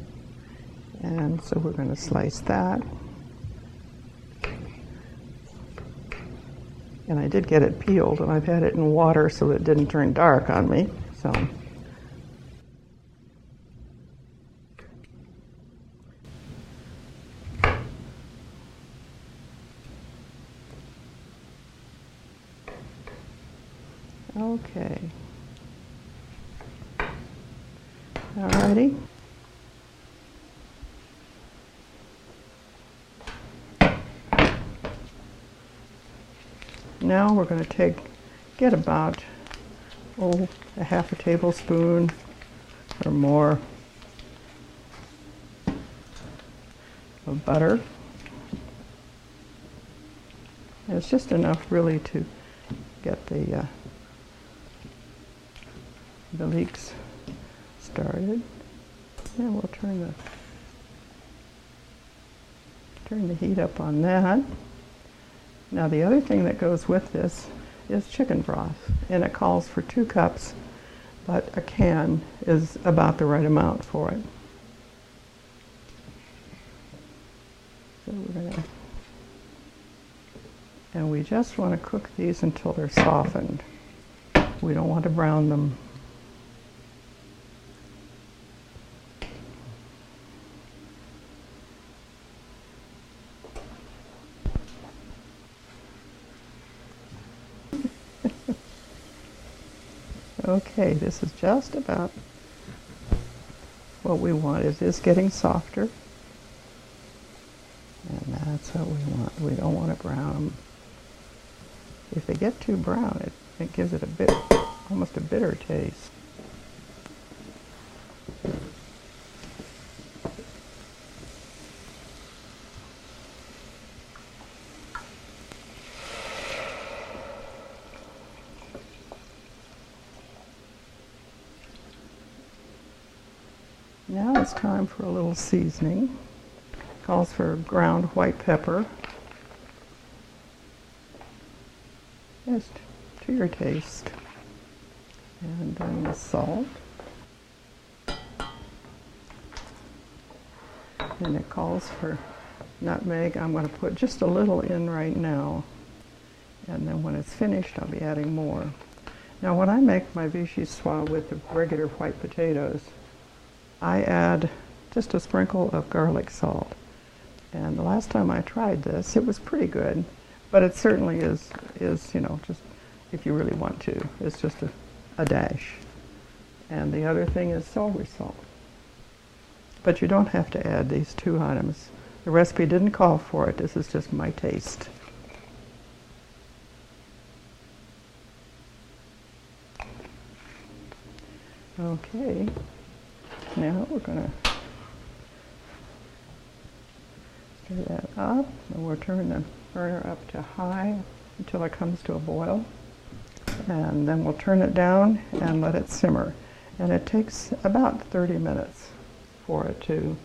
And so we're going to slice that. And I did get it peeled, and I've had it in water so it didn't turn dark on me. So. Okay. Alrighty. Now we're going to get about, a half a tablespoon or more of butter. And it's just enough really to get the leeks started. And we'll turn the heat up on that. Now the other thing that goes with this is chicken broth, and it calls for 2 cups, but a can is about the right amount for it. So and we just want to cook these until they're softened. We don't want to brown them. Okay, this is just about what we want. It is getting softer. And that's what we want. We don't want to brown them. If they get too brown, it gives it almost a bitter taste. Now it's time for a little seasoning. Calls for ground white pepper. Just to your taste. And then the salt. And it calls for nutmeg. I'm going to put just a little in right now. And then when it's finished, I'll be adding more. Now when I make my vichyssoise with the regular white potatoes, I add just a sprinkle of garlic salt. And the last time I tried this, it was pretty good, but it certainly is just if you really want to, it's just a dash. And the other thing is celery salt. But you don't have to add these 2 items. The recipe didn't call for it. This is just my taste. Okay. Now we're going to stir that up, and we'll turn the burner up to high until it comes to a boil. And then we'll turn it down and let it simmer. And it takes about 30 minutes for it to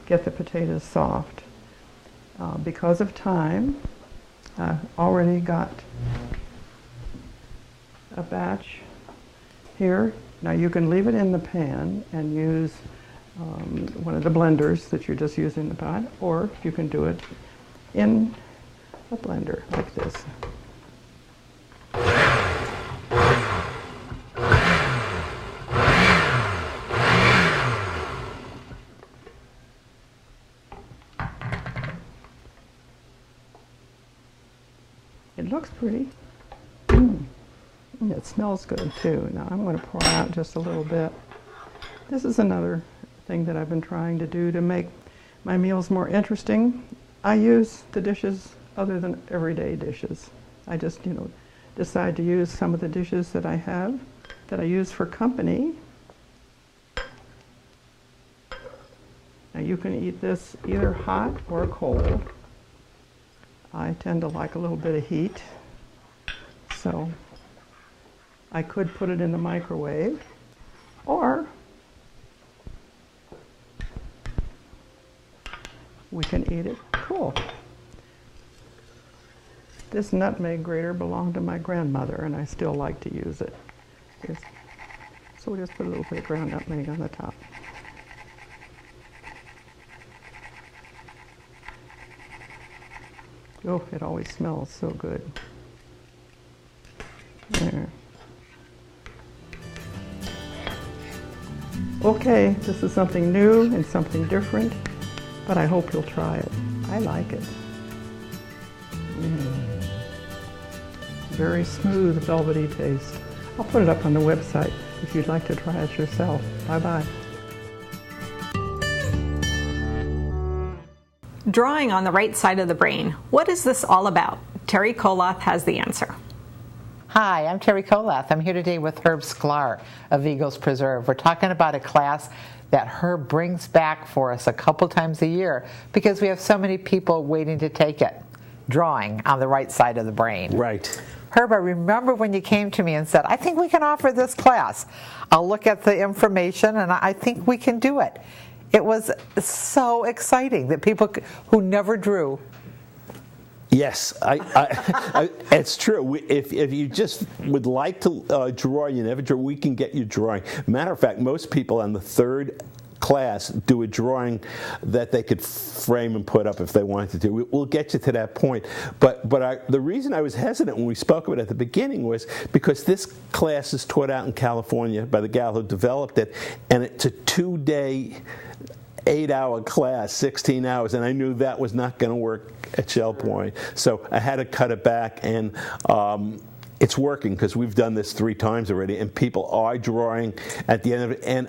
get the potatoes soft. Because of time, I've already got a batch here. Now you can leave it in the pan and use one of the blenders that you're just using in the pot, or you can do it in a blender like this. It looks pretty. It smells good too. Now I'm going to pour out just a little bit. This is another thing that I've been trying to do to make my meals more interesting. I use the dishes other than everyday dishes. I just, decide to use some of the dishes that I have, that I use for company. Now you can eat this either hot or cold. I tend to like a little bit of heat, so I could put it in the microwave, Or we can eat it cool. This nutmeg grater belonged to my grandmother, and I still like to use it. So we just put a little bit of ground nutmeg on the top. Oh, it always smells so good. There. Okay, this is something new and something different, but I hope you'll try it. I like it. Very smooth, velvety taste. I'll put it up on the website if you'd like to try it yourself. Bye-bye. Drawing on the right side of the brain. What is this all about? Terry Koloth has the answer. Hi, I'm Terry Koloth. I'm here today with Herb Sklar of Eagles Preserve. We're talking about a class that Herb brings back for us a couple times a year because we have so many people waiting to take it. Drawing on the right side of the brain. Right. Herb, I remember when you came to me and said, I think we can offer this class. I'll look at the information and I think we can do it. It was so exciting that people who never drew. Yes, it's true. If you just would like to draw, you never draw, we can get you drawing. Matter of fact, most people on the third class do a drawing that they could frame and put up if they wanted to. We'll get you to that point. But the reason I was hesitant when we spoke of it at the beginning was because this class is taught out in California by the gal who developed it, and it's a 2-day 8-hour class, 16 hours, and I knew that was not going to work at Shell Point. So I had to cut it back, and it's working because we've done this 3 times already, and people are drawing at the end of it. And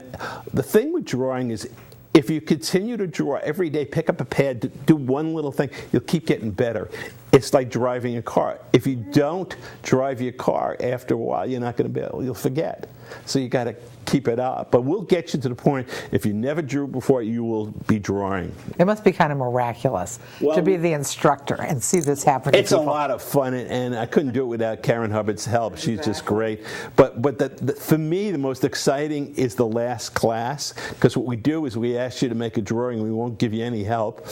the thing with drawing is if you continue to draw every day, pick up a pad, do one little thing, you'll keep getting better. It's like driving a car. If you don't drive your car, after a while, you're not going to be able, you'll forget. So you got to keep it up. But we'll get you to the point, if you never drew before, you will be drawing. It must be kind of miraculous to be the instructor and see this happen to It's people. a lot of fun, and I couldn't do it without Karen Hubbard's help. She's just great. But for me, the most exciting is the last class, because what we do is we ask you to make a drawing. We won't give you any help.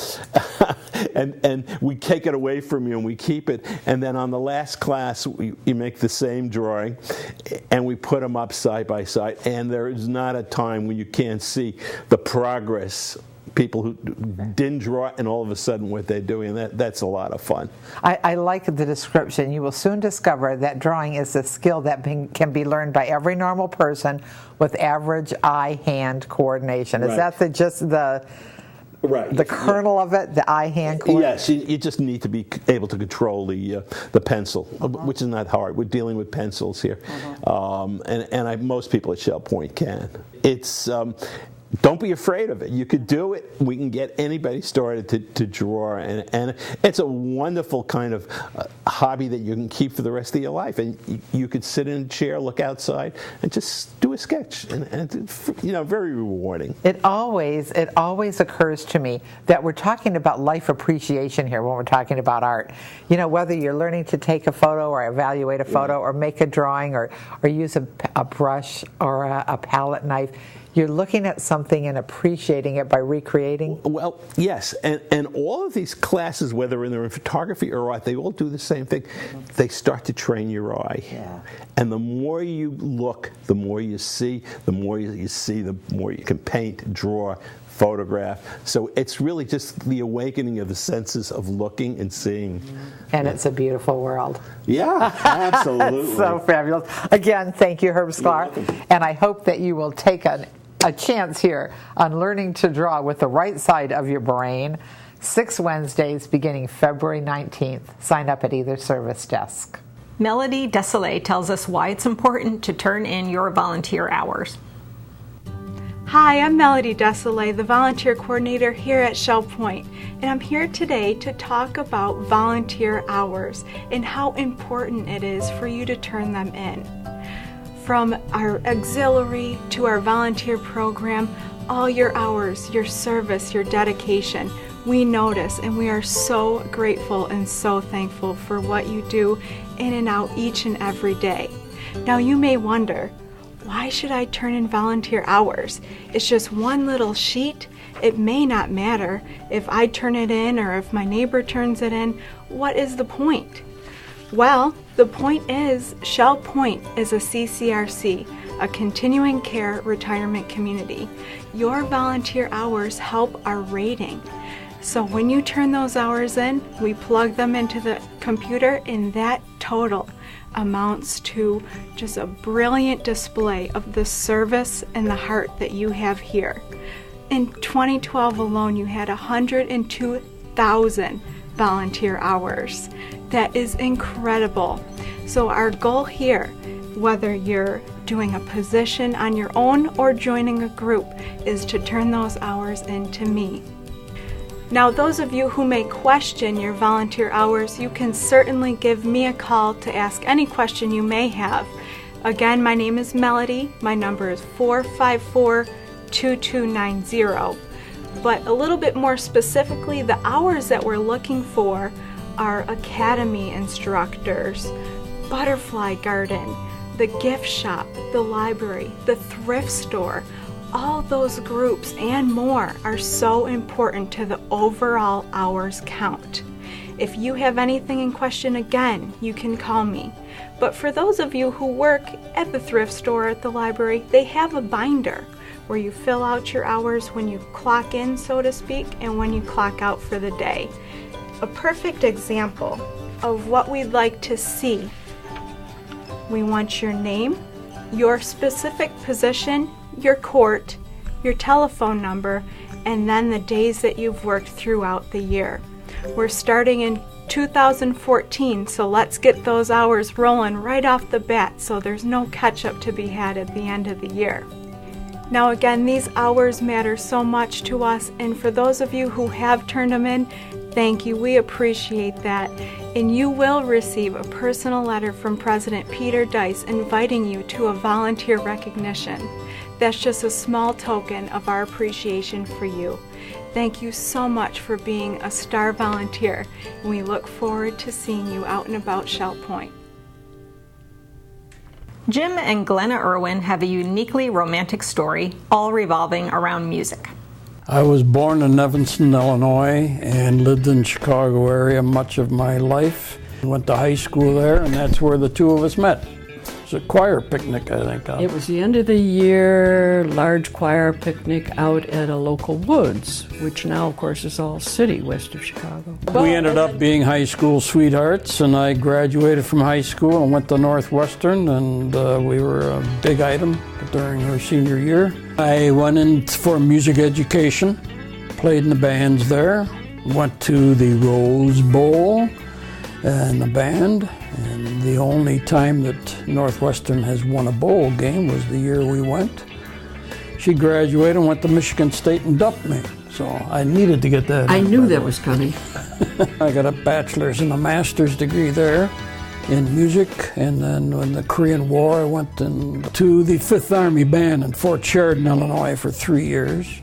and we take it away from you, and we keep it. And then on the last class, you make the same drawing, and we put them up side by side. And there is not a time when you can't see the progress. People who didn't draw and all of a sudden what they're doing, that's a lot of fun. I like the description. You will soon discover that drawing is a skill that can be learned by every normal person with average eye-hand coordination. Is that the kernel of it, the eye-hand coordination? Yes, you just need to be able to control the pencil, which is not hard. We're dealing with pencils here. Most people at Shell Point can. It's don't be afraid of it. You could do it. We can get anybody started to draw, and it's a wonderful kind of hobby that you can keep for the rest of your life. And you could sit in a chair, look outside, and just do a sketch, and very rewarding. It always occurs to me that we're talking about life appreciation here when we're talking about art. You know, whether you're learning to take a photo or evaluate a photo or make a drawing or use a brush or a palette knife. You're looking at something and appreciating it by recreating? Well, yes, and all of these classes, whether they're in photography or art, they all do the same thing. They start to train your eye. Yeah. And the more you look, the more you see, the more you can paint, draw, photograph. So it's really just the awakening of the senses of looking and seeing. And it's a beautiful world. Yeah, absolutely. It's so fabulous. Again, thank you, Herb Sklar. And I hope that you will take a chance here on learning to draw with the right side of your brain. 6 Wednesdays beginning February 19th. Sign up at either service desk. Melody Desolé tells us why it's important to turn in your volunteer hours. Hi, I'm Melody Desolé, the volunteer coordinator here at Shell Point, and I'm here today to talk about volunteer hours and how important it is for you to turn them in. From our auxiliary to our volunteer program, all your hours, your service, your dedication, we notice, and we are so grateful and so thankful for what you do in and out each and every day. Now you may wonder, why should I turn in volunteer hours? It's just one little sheet. It may not matter if I turn it in or if my neighbor turns it in. What is the point? Well, the point is Shell Point is a CCRC, a continuing care retirement community. Your volunteer hours help our rating. So when you turn those hours in, we plug them into the computer, and that total amounts to just a brilliant display of the service and the heart that you have here. In 2012 alone, you had 102,000 volunteer hours. That is incredible. So our goal here, whether you're doing a position on your own or joining a group, is to turn those hours into me. Now, those of you who may question your volunteer hours, you can certainly give me a call to ask any question you may have. Again, my name is Melody. My number is 454-2290. But a little bit more specifically, the hours that we're looking for are academy instructors, butterfly garden, the gift shop, the library, the thrift store. All those groups and more are so important to the overall hours count. If you have anything in question, again, you can call me. But for those of you who work at the thrift store, at the library, they have a binder where you fill out your hours when you clock in, so to speak, and when you clock out for the day. A perfect example of what we'd like to see. We want your name, your specific position, your court, your telephone number, and then the days that you've worked throughout the year. We're starting in 2014, so let's get those hours rolling right off the bat so there's no catch-up to be had at the end of the year. Now again, these hours matter so much to us, and for those of you who have turned them in, thank you. We appreciate that. And you will receive a personal letter from President Peter Dice inviting you to a volunteer recognition. That's just a small token of our appreciation for you. Thank you so much for being a star volunteer, and we look forward to seeing you out and about Shell Point. Jim and Glenna Irwin have a uniquely romantic story, all revolving around music. I was born in Evanston, Illinois, and lived in the Chicago area much of my life. Went to high school there, and that's where the two of us met. It was a choir picnic, I think. It was the end of the year, large choir picnic out at a local woods, which now, of course, is all city west of Chicago. We ended up being high school sweethearts, and I graduated from high school and went to Northwestern, and we were a big item during our senior year. I went in for music education, played in the bands there, went to the Rose Bowl and the band, and the only time that Northwestern has won a bowl game was the year we went. She graduated and went to Michigan State and dumped me, so I needed to get that. I knew that was coming. I got a bachelor's and a master's degree there in music, and then in the Korean War I went to the 5th Army Band in Fort Sheridan, Illinois for 3 years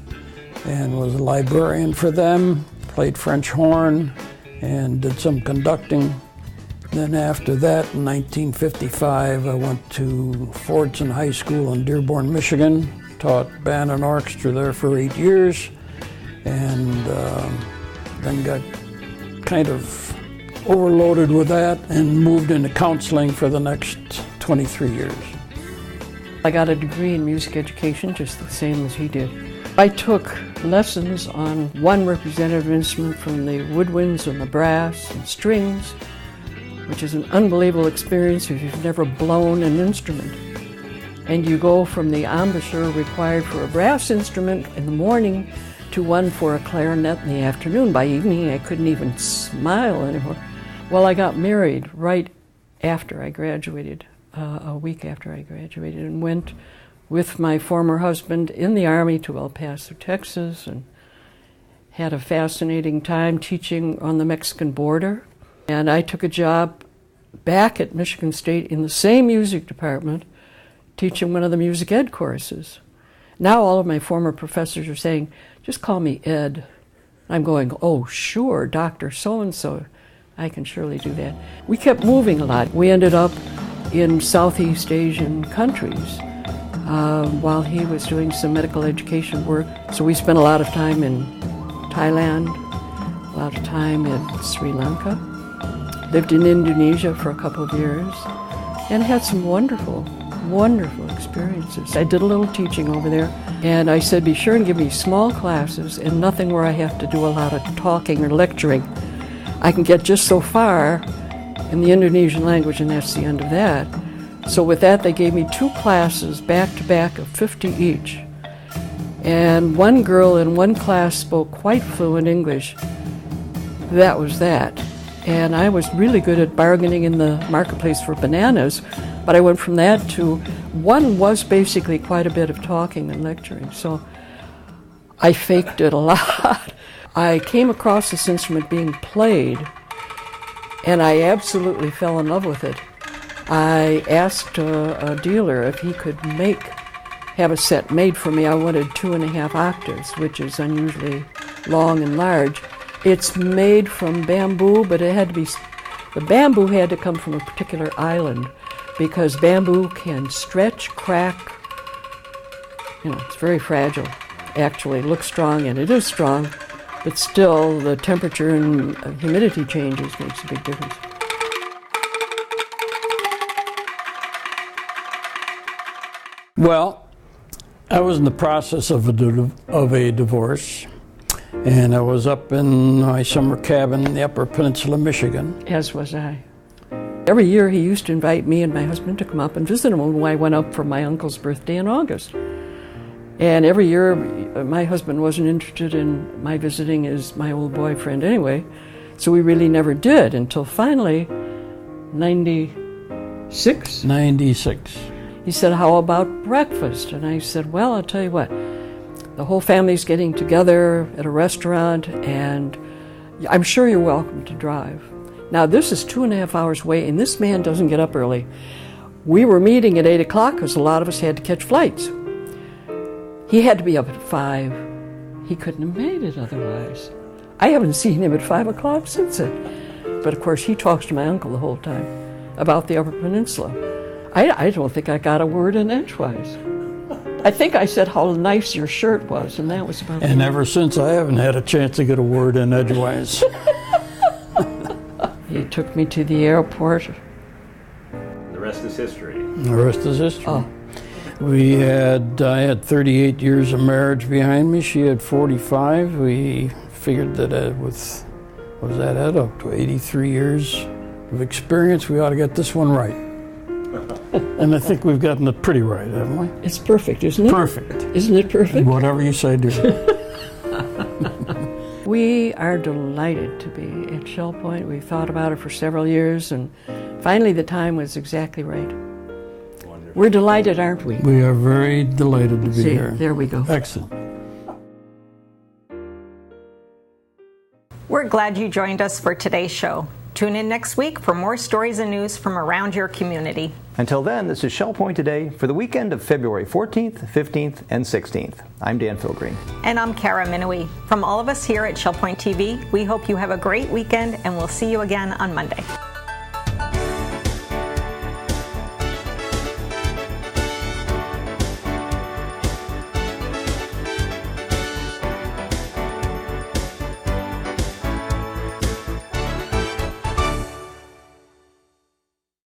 and was a librarian for them, played French horn and did some conducting. Then after that, in 1955, I went to Fordson High School in Dearborn, Michigan, taught band and orchestra there for 8 years, and then got kind of overloaded with that and moved into counseling for the next 23 years. I got a degree in music education, just the same as he did. I took lessons on one representative instrument from the woodwinds and the brass and strings, which is an unbelievable experience if you've never blown an instrument. And you go from the embouchure required for a brass instrument in the morning to one for a clarinet in the afternoon. By evening, I couldn't even smile anymore. Well, I got married right after I graduated, a week after I graduated, and went with my former husband in the Army to El Paso, Texas, and had a fascinating time teaching on the Mexican border. And I took a job back at Michigan State in the same music department, teaching one of the music ed courses. Now all of my former professors are saying, just call me Ed. I'm going, oh, sure, Dr. So-and-so. I can surely do that. We kept moving a lot. We ended up in Southeast Asian countries while he was doing some medical education work. So we spent a lot of time in Thailand, a lot of time in Sri Lanka, lived in Indonesia for a couple of years, and had some wonderful experiences. I did a little teaching over there, and I said, be sure and give me small classes and nothing where I have to do a lot of talking or lecturing. I can get just so far in the Indonesian language, and that's the end of that. So with that, they gave me 2 classes back-to-back of 50 each. And one girl in one class spoke quite fluent English. That was that. And I was really good at bargaining in the marketplace for bananas, but I went from that to one was basically quite a bit of talking and lecturing. So I faked it a lot. I came across this instrument being played, and I absolutely fell in love with it. I asked a dealer if he could have a set made for me. I wanted 2.5 octaves, which is unusually long and large. It's made from bamboo, but it had to be, the bamboo had to come from a particular island because bamboo can stretch, crack. You know, it's very fragile. Actually, it looks strong, and it is strong, but still the temperature and humidity changes makes a big difference. Well, I was in the process of a divorce, and I was up in my summer cabin in the Upper Peninsula, Michigan. As was I. Every year he used to invite me and my husband to come up and visit him when I went up for my uncle's birthday in August. And every year my husband wasn't interested in my visiting as my old boyfriend anyway, so we really never did until finally 96. He said, how about breakfast? And I said, well, I'll tell you what, the whole family's getting together at a restaurant, and I'm sure you're welcome to drive. Now, this is 2.5 hours away, and this man doesn't get up early. We were meeting at 8 o'clock because a lot of us had to catch flights. He had to be up at 5. He couldn't have made it otherwise. I haven't seen him at 5 o'clock since then. But of course, he talks to my uncle the whole time about the Upper Peninsula. I don't think I got a word in edgewise. I think I said how nice your shirt was, and that was about it. And ever since, I haven't had a chance to get a word in edgewise. He took me to the airport. The rest is history. The rest is history. Oh. I had 38 years of marriage behind me. She had 45. We figured that with, what was that, up to 83 years of experience, we ought to get this one right. And I think we've gotten it pretty right, haven't we? It's perfect, isn't it? Perfect. Isn't it perfect? Whatever you say, do. We are delighted to be at Shell Point. We've thought about it for several years, and finally the time was exactly right. Wonderful. We're delighted, aren't we? We are very delighted to be here. There we go. Excellent. We're glad you joined us for today's show. Tune in next week for more stories and news from around your community. Until then, this is Shell Point Today for the weekend of February 14th, 15th, and 16th. I'm Dan Philgreen. And I'm Kara Minowie. From all of us here at Shell Point TV, we hope you have a great weekend, and we'll see you again on Monday.